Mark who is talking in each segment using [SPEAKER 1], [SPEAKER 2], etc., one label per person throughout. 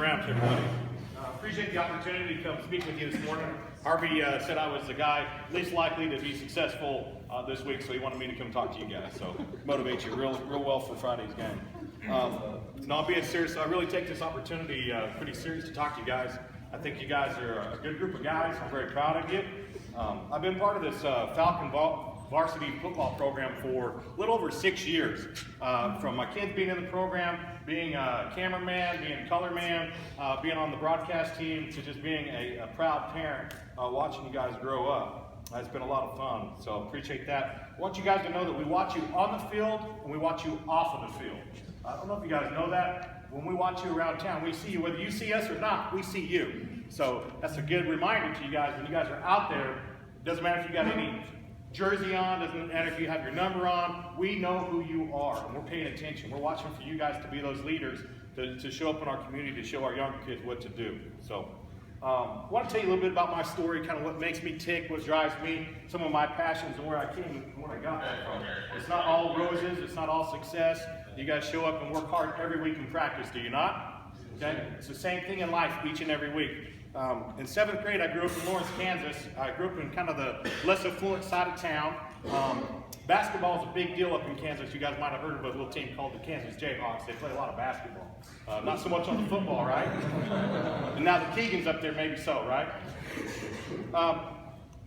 [SPEAKER 1] Rams, everybody. Appreciate the opportunity to come speak with you this morning. Harvey said I was the guy least likely to be successful this week, so he wanted me to come talk to you guys. So motivate you real well for Friday's game. No, I'm being serious. I really take this opportunity pretty serious to talk to you guys. I think you guys are a good group of guys. I'm very proud of you. I've been part of this Falcon varsity football program for a little over 6 years. From my kids being in the program, being a cameraman, being a color man, being on the broadcast team, to just being a proud parent, watching you guys grow up. It's been a lot of fun, so appreciate that. I want you guys to know that we watch you on the field and we watch you off of the field. I don't know if you guys know that. When we watch you around town, we see you. Whether you see us or not, we see you. So that's a good reminder to you guys. When you guys are out there, it doesn't matter if you got any jersey on, doesn't matter if you have your number on, we know who you are, and we're paying attention. We're watching for you guys to be those leaders, to show up in our community, to show our younger kids what to do. So I want to tell you a little bit about my story, kind of what makes me tick, what drives me, some of my passions, and where I came and where I got that from. It's not all roses, it's not all success. You guys show up and work hard every week in practice, do you not? Okay? It's the same thing in life each and every week. In 7th grade, I grew up in Lawrence, Kansas. I grew up in kind of the less affluent side of town. Basketball is a big deal up in Kansas. You guys might have heard of a little team called the Kansas Jayhawks. They play a lot of basketball. Not so much on the football, right? And now the Keegans up there, maybe so, right?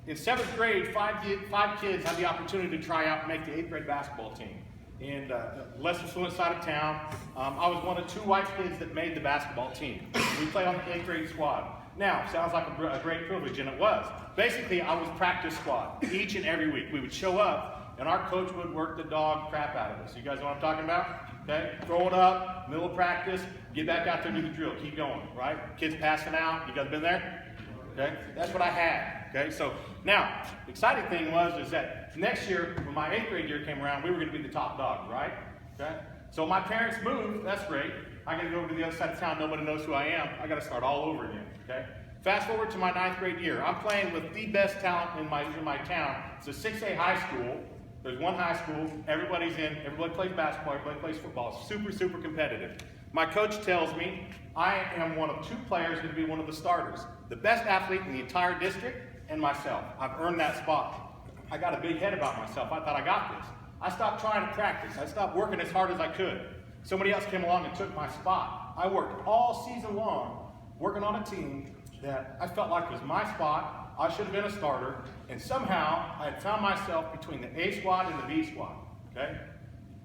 [SPEAKER 1] In 7th grade, five kids had the opportunity to try out and make the 8th grade basketball team. And less affluent side of town. I was one of 2 white kids that made the basketball team. We played on the 8th grade squad. Now, sounds like a great privilege, and it was. Basically, I was practice squad each and every week. We would show up, and our coach would work the dog crap out of us. You guys know what I'm talking about? Okay? Throw it up, middle of practice, get back out there, do the drill, keep going, right? Kids passing out. You guys been there? Okay? That's what I had. Okay? So, now, the exciting thing is that next year, when my 8th grade year came around, we were going to be the top dogs, right? Okay? So my parents moved, that's great. I got to go over to the other side of town, nobody knows who I am. I got to start all over again, okay? Fast forward to my 9th grade year. I'm playing with the best talent in my town. It's a 6A high school. There's one high school, everybody's in, everybody plays basketball, everybody plays football. It's super, super competitive. My coach tells me I am one of 2 players going to be one of the starters. The best athlete in the entire district and myself. I've earned that spot. I got a big head about myself. I thought I got this. I stopped trying to practice. I stopped working as hard as I could. Somebody else came along and took my spot. I worked all season long working on a team that I felt like was my spot. I should have been a starter, and somehow I had found myself between the A squad and the B squad. Okay?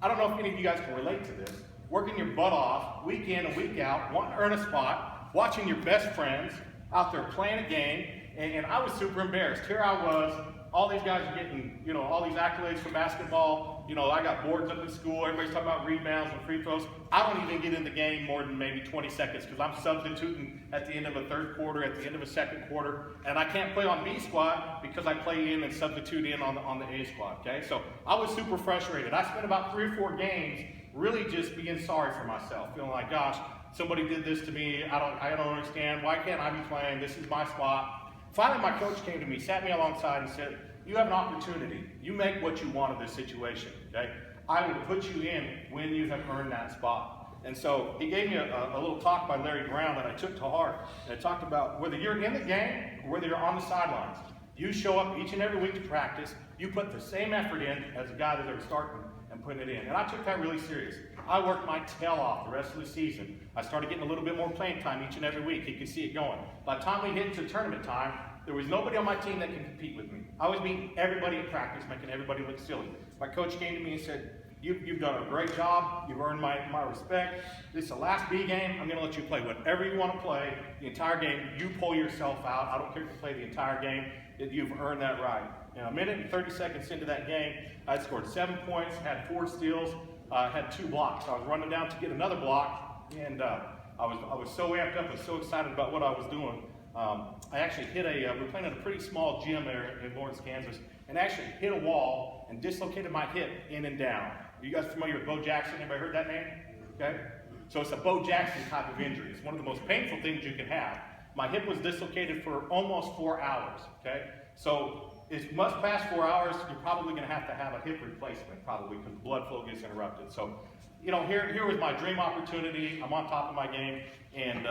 [SPEAKER 1] I don't know if any of you guys can relate to this. Working your butt off, week in and week out, wanting to earn a spot, watching your best friends out there playing a game, and I was super embarrassed. Here I was. All these guys are getting, all these accolades for basketball. I got boards up at school. Everybody's talking about rebounds and free throws. I don't even get in the game more than maybe 20 seconds because I'm substituting at the end of a 3rd quarter, at the end of a 2nd quarter. And I can't play on B squad because I play in and substitute in on the A squad, okay? So I was super frustrated. I spent about 3 or 4 games really just being sorry for myself, feeling like, gosh, somebody did this to me. I don't understand. Why can't I be playing? This is my spot. Finally, my coach came to me, sat me alongside and said, you have an opportunity. You make what you want of this situation, okay? I will put you in when you have earned that spot. And so he gave me a little talk by Larry Brown that I took to heart. And it talked about whether you're in the game or whether you're on the sidelines. You show up each and every week to practice. You put the same effort in as a guy that was starting and putting it in. And I took that really serious. I worked my tail off the rest of the season. I started getting a little bit more playing time each and every week. You could see it going. By the time we hit to tournament time, there was nobody on my team that could compete with me. I was beating everybody at practice, making everybody look silly. My coach came to me and said, you've done a great job. You've earned my respect. This is the last B game. I'm going to let you play whatever you want to play. The entire game, you pull yourself out. I don't care if you play the entire game. You've earned that right. A minute and 30 seconds into that game, I scored 7 points, had 4 steals, had 2 blocks. I was running down to get another block, and I was so amped up and so excited about what I was doing. I actually hit we're playing at a pretty small gym there in Lawrence, Kansas, and actually hit a wall and dislocated my hip in and down. Are you guys familiar with Bo Jackson? Anybody heard that name? Okay? So it's a Bo Jackson type of injury. It's one of the most painful things you can have. My hip was dislocated for almost 4 hours, okay? So it must pass 4 hours, you're probably going to have a hip replacement, probably, because blood flow gets interrupted. So you know, here was my dream opportunity. I'm on top of my game, and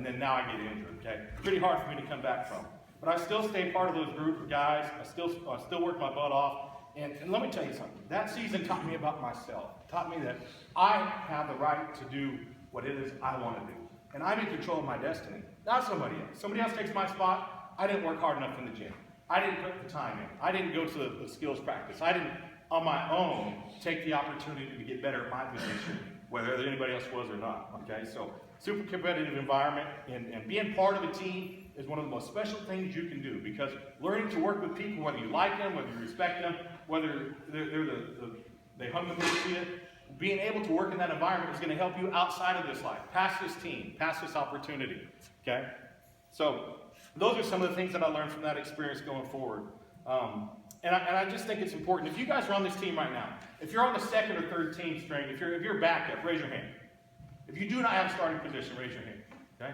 [SPEAKER 1] then now I get injured. Okay, pretty hard for me to come back from. But I still stay part of those group of guys. I still work my butt off. And let me tell you something. That season taught me about myself. It taught me that I have the right to do what it is I want to do, and I'm in control of my destiny, not somebody else. Somebody else takes my spot. I didn't work hard enough in the gym. I didn't put the time in. I didn't go to the skills practice. I didn't, on my own, take the opportunity to get better at my position, whether anybody else was or not. Okay, so super competitive environment, and being part of a team is one of the most special things you can do, because learning to work with people, whether you like them, whether you respect them, whether they hung the boots to you, being able to work in that environment is going to help you outside of this life, past this team, past this opportunity. Okay, so those are some of the things that I learned from that experience going forward. And I just think it's important. If you guys are on this team right now, if you're on the second or third team string, if you're backup, raise your hand. If you do not have a starting position, raise your hand. Okay?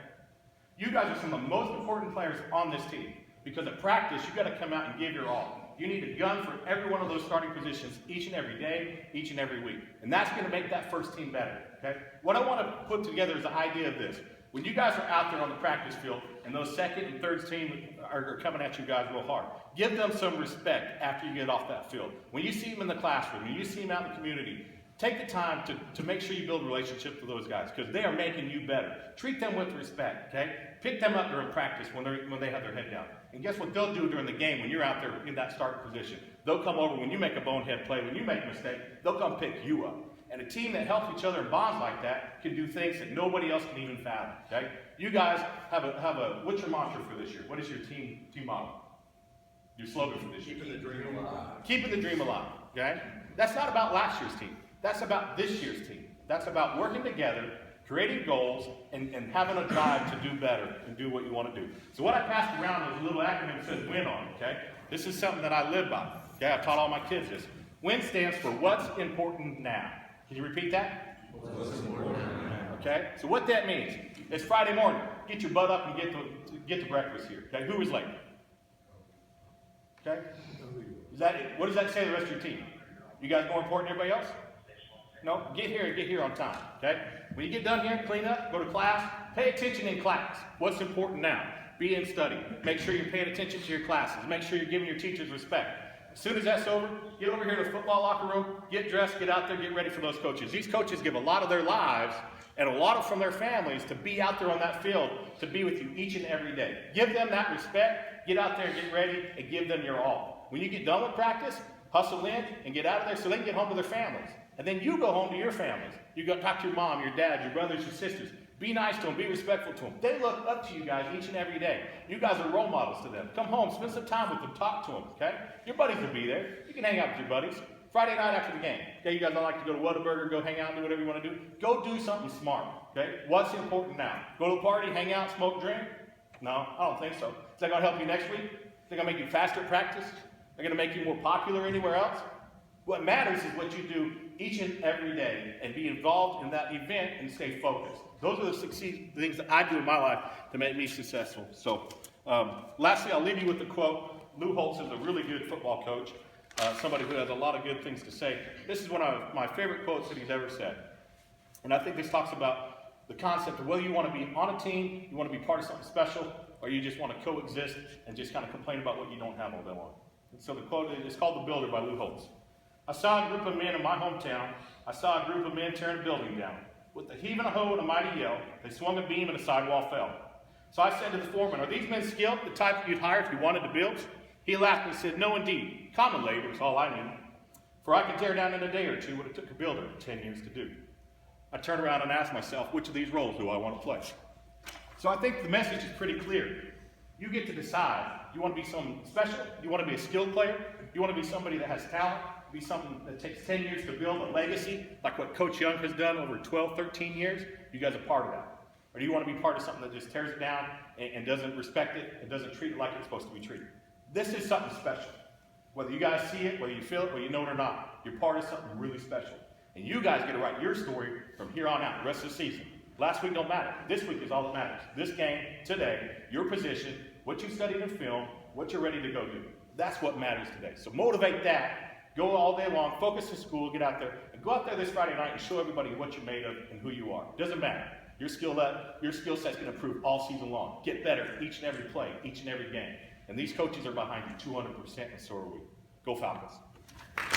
[SPEAKER 1] You guys are some of the most important players on this team, because at practice, you've got to come out and give your all. You need a gun for every one of those starting positions each and every day, each and every week. And that's going to make that first team better. Okay? What I want to put together is the idea of this. When you guys are out there on the practice field and those second and third team are coming at you guys real hard, give them some respect after you get off that field. When you see them in the classroom, when you see them out in the community, take the time to make sure you build relationships with those guys, because they are making you better. Treat them with respect, okay? Pick them up during practice when they have their head down. And guess what they'll do during the game when you're out there in that starting position? They'll come over when you make a bonehead play, when you make a mistake, they'll come pick you up. And a team that helps each other and bonds like that can do things that nobody else can even fathom, okay? You guys have a what's your mantra for this year? What is your team motto? Your slogan for this year?
[SPEAKER 2] Keeping the dream alive.
[SPEAKER 1] Keeping the dream alive, okay? That's not about last year's team. That's about this year's team. That's about working together, creating goals, and having a drive to do better and do what you want to do. So what I passed around is a little acronym that says WIN on it, okay? This is something that I live by, okay? I've taught all my kids this. WIN stands for what's important now. Can you repeat that?
[SPEAKER 2] What's important now?
[SPEAKER 1] Okay? So what that means, it's Friday morning. Get your butt up and get to breakfast here. Okay? Who was late? Okay? Is that it? What does that say to the rest of your team? You guys more important than everybody else? No? Get here on time. Okay? When you get done here, clean up, go to class, pay attention in class. What's important now? Be in study. Make sure you're paying attention to your classes. Make sure you're giving your teachers respect. As soon as that's over, get over here to the football locker room, get dressed, get out there, get ready for those coaches. These coaches give a lot of their lives and a lot from their families to be out there on that field, to be with you each and every day. Give them that respect, get out there, get ready, and give them your all. When you get done with practice, hustle in and get out of there so they can get home to their families. And then you go home to your families. You go talk to your mom, your dad, your brothers, your sisters. Be nice to them. Be respectful to them. They look up to you guys each and every day. You guys are role models to them. Come home. Spend some time with them. Talk to them, okay? Your buddies will be there. You can hang out with your buddies. Friday night after the game. Okay, you guys don't like to go to Whataburger, go hang out, do whatever you want to do. Go do something smart, okay? What's important now? Go to a party, hang out, smoke, drink? No, I don't think so. Is that going to help you next week? Is that going to make you faster at practice? They're going to make you more popular anywhere else? What matters is what you do each and every day and be involved in that event and stay focused. Those are the things that I do in my life to make me successful. So, lastly, I'll leave you with a quote. Lou Holtz is a really good football coach, somebody who has a lot of good things to say. This is one of my favorite quotes that he's ever said. And I think this talks about the concept of whether you want to be on a team, you want to be part of something special, or you just want to coexist and just kind of complain about what you don't have all day long. And so the quote is called The Builder by Lou Holtz. I saw a group of men in my hometown. I saw a group of men tearing a building down. With a heave and a hoe and a mighty yell, they swung a beam and the sidewall fell. So I said to the foreman, are these men skilled, the type you'd hire if you wanted to build? He laughed and said, no indeed. Common labor is all I knew. For I could tear down in a day or two what it took a builder 10 years to do. I turned around and asked myself, which of these roles do I want to play? So I think the message is pretty clear. You get to decide. You want to be someone special? You want to be a skilled player? You want to be somebody that has talent? Be something that takes 10 years to build a legacy, like what Coach Young has done over 12, 13 years? You guys are part of that. Or do you want to be part of something that just tears it down and doesn't respect it and doesn't treat it like it's supposed to be treated? This is something special. Whether you guys see it, whether you feel it, whether you know it or not, you're part of something really special. And you guys get to write your story from here on out, the rest of the season. Last week don't matter. This week is all that matters. This game, today, your position, what you studied in film, what you're ready to go do. That's what matters today. So motivate that. Go all day long, focus in school, get out there, and Go out there this Friday night and show everybody what you're made of and who you are. Doesn't matter. Your skill set's going to improve all season long. Get better each and every play, each and every game. And these coaches are behind you 200%, and so are we. Go Falcons.